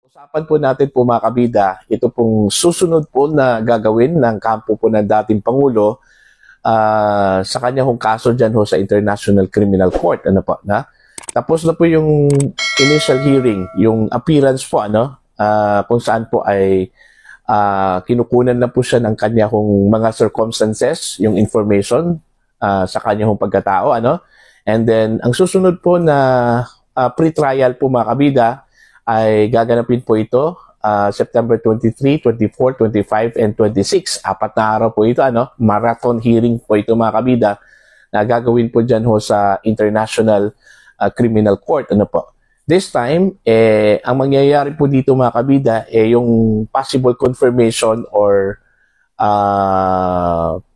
Usapan po natin po mga kabida, ito pong susunod po na gagawin ng kampo po ng dating Pangulo sa kanya hong kaso dyan ho sa International Criminal Court. Ano po, na? Tapos na po yung initial hearing, yung appearance po, kung saan po ay kinukunan na po siya ng kanya hong mga circumstances, yung information sa kanya hong pagkatao. And then, ang susunod po na pre-trial po mga kabida, ay gaganapin po ito September 23, 24, 25, and 26. 4 na araw po ito, marathon hearing po ito mga kabida na gagawin po dyan ho sa International Criminal Court. This time, ang mangyayari po dito mga kabida, yung possible confirmation or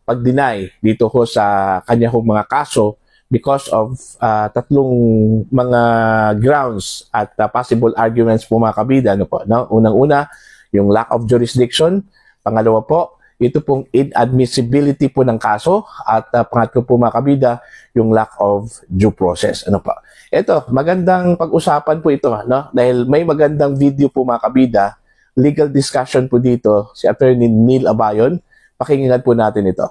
pag-deny dito ho sa kanya ho mga kaso because of tatlong mga grounds at possible arguments po mga kabida. Unang-una, yung lack of jurisdiction. Pangalawa po, ito pong inadmissibility po ng kaso. At pangatlo po mga kabida, yung lack of due process. Ito, magandang pag-usapan po ito. Dahil may magandang video po mga kabida, legal discussion po dito, si Attorney Neil Abayon. Pakinggan po natin ito.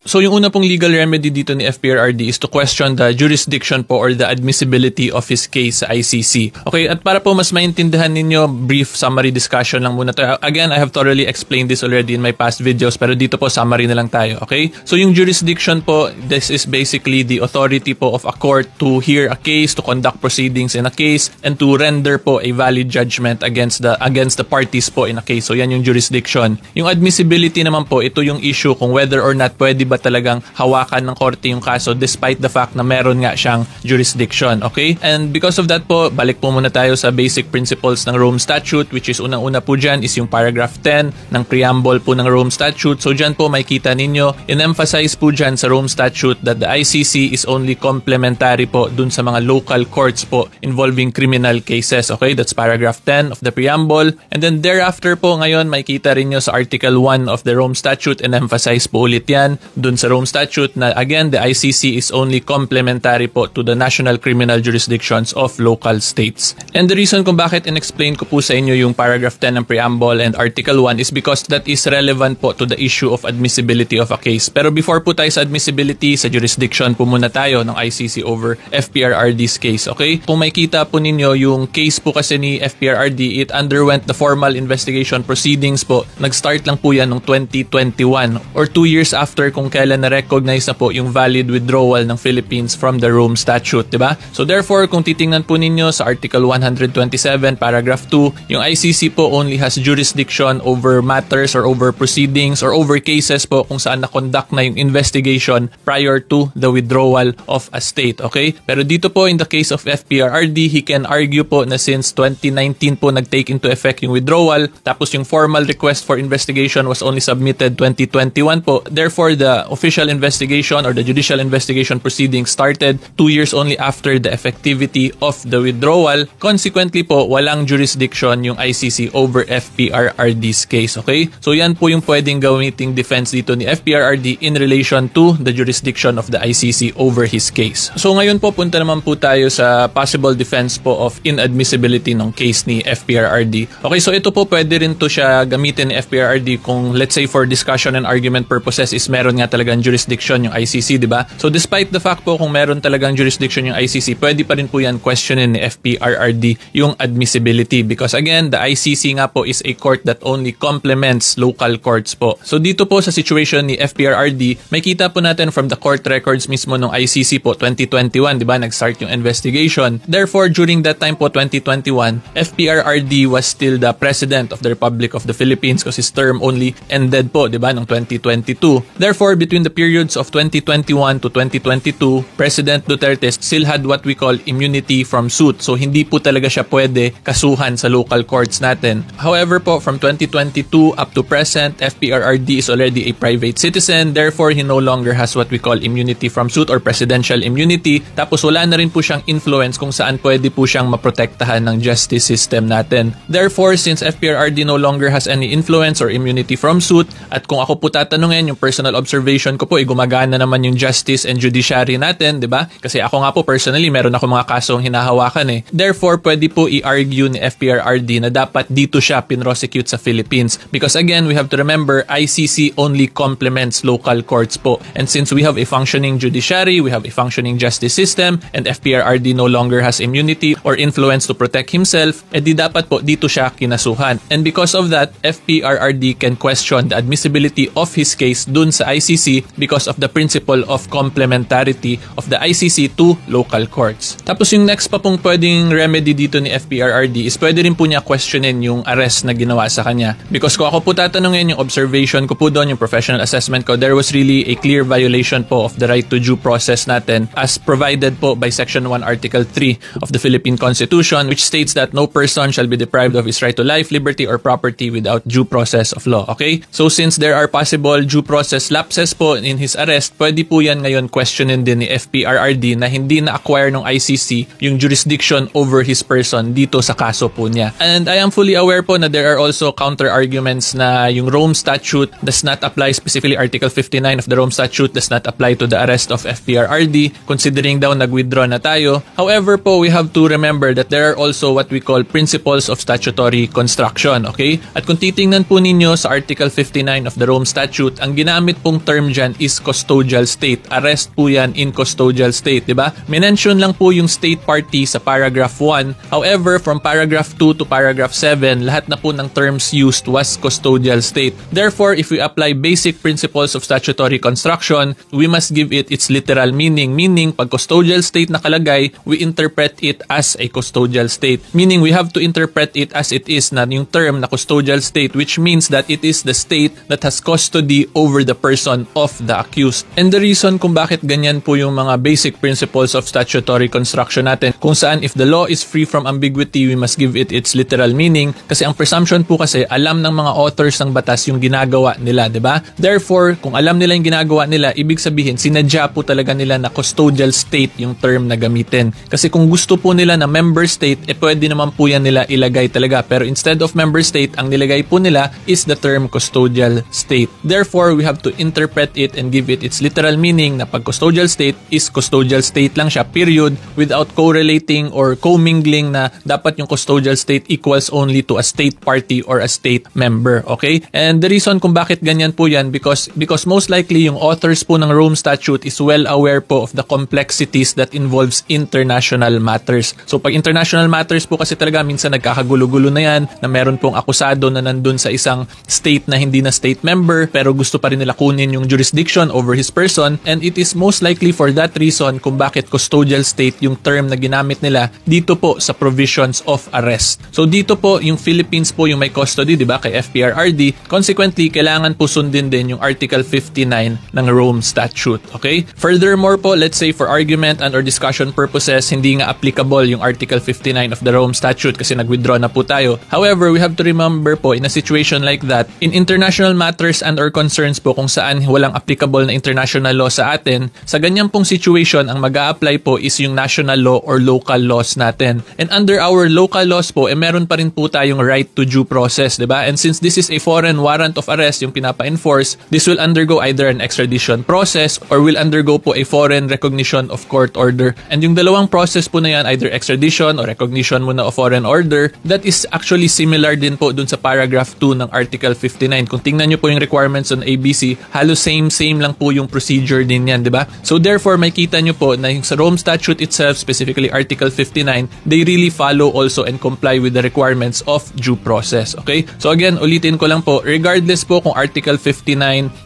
So yung una pong legal remedy dito ni FPRRD is to question the jurisdiction po or the admissibility of his case sa ICC. Okay, at para po mas maintindihan ninyo, brief summary discussion lang muna tayo. Again, I have thoroughly explained this already in my past videos, pero dito po summary na lang tayo, okay? So yung jurisdiction po, this is basically the authority po of a court to hear a case, to conduct proceedings in a case, and to render po a valid judgment against the parties po in a case. So yan yung jurisdiction. Yung admissibility naman po, ito yung issue kung whether or not pwede ba talagang hawakan ng korte yung kaso despite the fact na meron nga siyang jurisdiction, okay? And because of that po, balik po muna tayo sa basic principles ng Rome Statute, which is unang-una po dyan is yung paragraph 10 ng preamble po ng Rome Statute. So dyan po makita ninyo, in-emphasize po dyan sa Rome Statute that the ICC is only complementary po dun sa mga local courts po involving criminal cases, okay? That's paragraph 10 of the preamble. And then thereafter po ngayon, makita rin nyo sa article 1 of the Rome Statute, in-emphasize po ulit yan dun sa Rome Statute na again, the ICC is only complementary po to the national criminal jurisdictions of local states. And the reason kung bakit in-explain ko po sa inyo yung paragraph 10 ng preamble and article 1 is because that is relevant po to the issue of admissibility of a case. Pero before po tayo sa admissibility, sa jurisdiction po muna tayo ng ICC over FPRRD's case, okay? Kung makita po ninyo yung case po kasi ni FPRRD, it underwent the formal investigation proceedings po. Nag-start lang po yan noong 2021 or 2 years after kung kailan na-recognize na po yung valid withdrawal ng Philippines from the Rome Statute, diba? So therefore, kung titingnan po ninyo sa Article 127, Paragraph 2, yung ICC po only has jurisdiction over matters or over proceedings or over cases po kung saan na-conduct na yung investigation prior to the withdrawal of a state, okay? Pero dito po, in the case of FPRRD, he can argue po na since 2019 po nag-take into effect yung withdrawal, tapos yung formal request for investigation was only submitted 2021 po, therefore the official investigation or the judicial investigation proceedings started 2 years only after the effectivity of the withdrawal. Consequently po, walang jurisdiction yung ICC over FPRRD's case, okay? So yan po yung pwedeng gamiting defense dito ni FPRRD in relation to the jurisdiction of the ICC over his case. So ngayon po, punta naman po tayo sa possible defense po of inadmissibility ng case ni FPRRD. Okay, so ito po pwede rin to siya gamitin ni FPRRD kung let's say for discussion and argument purposes is meron nga talagang jurisdiction yung ICC, di ba? So despite the fact po kung meron talagang jurisdiction yung ICC, pwede pa rin po yan questionin ni FPRRD yung admissibility because again, the ICC nga po is a court that only complements local courts po. So dito po sa situation ni FPRRD, may kita po natin from the court records mismo ng ICC po 2021, di ba? Nag-start yung investigation. Therefore, during that time po 2021, FPRRD was still the President of the Republic of the Philippines because his term only ended po, di ba, noong 2022. Therefore, between the periods of 2021 to 2022, President Duterte still had what we call immunity from suit. So, hindi po talaga siya pwede kasuhan sa local courts natin. However po, from 2022 up to present, FPRRD is already a private citizen. Therefore, he no longer has what we call immunity from suit or presidential immunity. Tapos, wala na rin po siyang influence kung saan pwede po siyang maprotektahan ng justice system natin. Therefore, since FPRRD no longer has any influence or immunity from suit, at kung ako po tatanungin yung personal observation observation ko po, gumagana naman yung justice and judiciary natin, di ba? Kasi ako nga po personally, meron ako mga kasong hinahawakan eh. Therefore, pwede po i-argue ni FPRRD na dapat dito siya pinrosecute sa Philippines. Because again, we have to remember, ICC only complements local courts po. And since we have a functioning judiciary, we have a functioning justice system, and FPRRD no longer has immunity or influence to protect himself, di dapat po dito siya kinasuhan. And because of that, FPRRD can question the admissibility of his case dun sa ICC because of the principle of complementarity of the ICC to local courts. Tapos yung next pa pong pwedeng remedy dito ni FPRRD is pwede rin po niya questionin yung arrest na ginawa sa kanya. Because kung ako po tatanungin, yung observation ko po doon, yung professional assessment ko, there was really a clear violation po of the right to due process natin as provided po by Section 1 Article 3 of the Philippine Constitution, which states that no person shall be deprived of his right to life, liberty, or property without due process of law. Okay? So since there are possible due process lapses po in his arrest, pwede po yan ngayon questionin din ni FPRRD na hindi na-acquire ng ICC yung jurisdiction over his person dito sa kaso po niya. And I am fully aware po na there are also counter-arguments na yung Rome Statute does not apply, specifically Article 59 of the Rome Statute does not apply to the arrest of FPRRD, considering daw nag-withdraw na tayo. However po, we have to remember that there are also what we call principles of statutory construction, okay? At kung titingnan po ninyo sa Article 59 of the Rome Statute, ang ginamit pong term dyan is custodial state. Arrest po yan in custodial state, di ba? Minention lang po yung state party sa paragraph 1. However, from paragraph 2 to paragraph 7, lahat na po ng terms used was custodial state. Therefore, if we apply basic principles of statutory construction, we must give it its literal meaning. Meaning, pag custodial state nakalagay, we interpret it as a custodial state. Meaning, we have to interpret it as it is na yung term na custodial state, which means that it is the state that has custody over the person of the accused. And the reason kung bakit ganyan po yung mga basic principles of statutory construction natin, kung saan if the law is free from ambiguity, we must give it its literal meaning. Kasi ang presumption po kasi, alam ng mga authors ng batas yung ginagawa nila, di ba? Therefore, kung alam nila yung ginagawa nila, ibig sabihin, sinadya po talaga nila na custodial state yung term na gamitin. Kasi kung gusto po nila na member state, pwede naman po yan nila ilagay talaga. Pero instead of member state, ang nilagay po nila is the term custodial state. Therefore, we have to interpret it and give it its literal meaning na pag custodial state is custodial state lang siya, period, without correlating or commingling na dapat yung custodial state equals only to a state party or a state member, okay? And the reason kung bakit ganyan po yan, because most likely yung authors po ng Rome Statute is well aware po of the complexities that involves international matters. So pag international matters po kasi talaga minsan nagkakagulo-gulo na yan, na meron pong akusado na nandun sa isang state na hindi na state member pero gusto pa rin nila kunin yung jurisdiction over his person, and it is most likely for that reason kung bakit custodial state yung term na ginamit nila dito po sa provisions of arrest. So dito po yung Philippines po yung may custody, di ba, kay FPRRD. Consequently, kailangan po sundin din yung Article 59 ng Rome Statute, okay? Furthermore po, let's say for argument and or discussion purposes, hindi nga applicable yung Article 59 of the Rome Statute kasi nag-withdraw na po tayo. However, we have to remember po, in a situation like that, in international matters and or concerns po kung saan walang applicable na international law sa atin, sa ganyan pong situation, ang mag-a-apply po is yung national law or local laws natin. And under our local laws po, meron pa rin po tayong right to due process, diba? And since this is a foreign warrant of arrest yung pinapa-enforce, this will undergo either an extradition process or will undergo po a foreign recognition of court order. And yung dalawang process po na yan, either extradition or recognition muna of foreign order, that is actually similar din po dun sa paragraph 2 ng Article 59. Kung tingnan nyo po yung requirements on ABC, halos same lang po yung procedure din yan, diba? So therefore, may kita nyo po na yung sa Rome Statute itself, specifically Article 59, they really follow also and comply with the requirements of due process, okay? So again, ulitin ko lang po, regardless po kung Article 59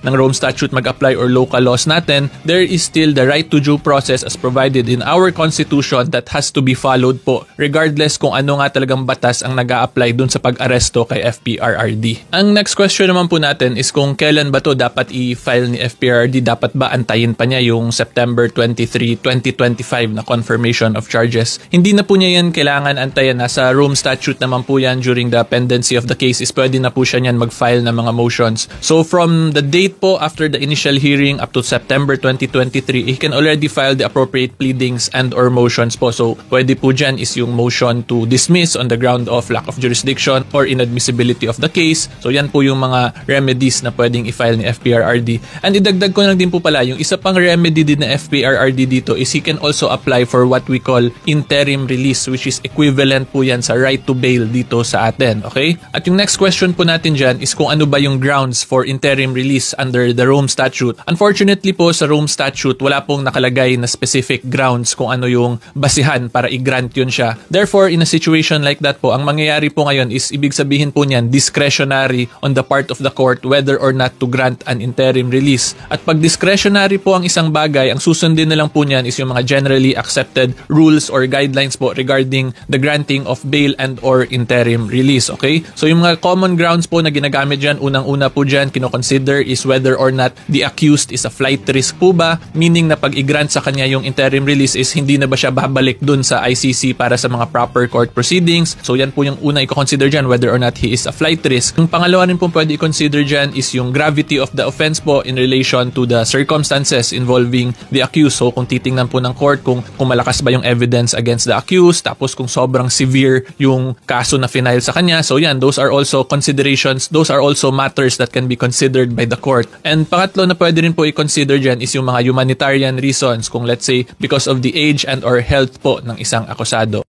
ng Rome Statute mag-apply or local laws natin, there is still the right to due process as provided in our Constitution that has to be followed po, regardless kung ano nga talagang batas ang nag-a-apply dun sa pag-aresto kay FPRRD. Ang next question naman po natin is kung kailan ba to dapat i-file ni FPRRD, dapat ba antayin pa niya yung September 23, 2025 na confirmation of charges. Hindi na po niya yan kailangan antayin. Nasa Rome Statute naman po yan during the pendency of the case is pwede na po siya niyan mag-file ng mga motions. So from the date po after the initial hearing up to September 2023, he can already file the appropriate pleadings and or motions po. So pwede po dyan is yung motion to dismiss on the ground of lack of jurisdiction or inadmissibility of the case. So yan po yung mga remedies na pwedeng i-file ni FPRRD FPRRD. And idagdag ko lang din po pala, yung isa pang remedy din na FPRRD dito is he can also apply for what we call interim release, which is equivalent po yan sa right to bail dito sa atin. Okay? At yung next question po natin dyan is kung ano ba yung grounds for interim release under the Rome Statute. Unfortunately po sa Rome Statute, wala pong nakalagay na specific grounds kung ano yung basihan para i-grant yun siya. Therefore, in a situation like that po, ang mangyayari po ngayon is ibig sabihin po niyan discretionary on the part of the court whether or not to grant an interim release. At pag discretionary po ang isang bagay, ang susundin na lang po niyan is yung mga generally accepted rules or guidelines po regarding the granting of bail and or interim release. Okay? So yung mga common grounds po na ginagamit dyan, unang-una po dyan, kinoconsider is whether or not the accused is a flight risk po ba, meaning na pag i-grant sa kanya yung interim release is hindi na ba siya babalik dun sa ICC para sa mga proper court proceedings. So yan po yung una i-consider dyan, whether or not he is a flight risk. Yung pangalawa rin po pwede i-consider dyan is yung gravity of the offense po in relation to the circumstances involving the accused. So kung titingnan po ng court kung malakas ba yung evidence against the accused, tapos kung sobrang severe yung kaso na final sa kanya. So yan, those are also considerations, those are also matters that can be considered by the court. And pangatlo na pwede rin po i-consider dyan is yung mga humanitarian reasons, kung let's say because of the age and or health po ng isang akusado.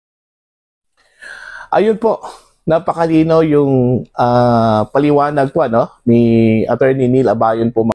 Ayun po, napakalinaw yung paliwanag po ni Attorney Neil Abayon po.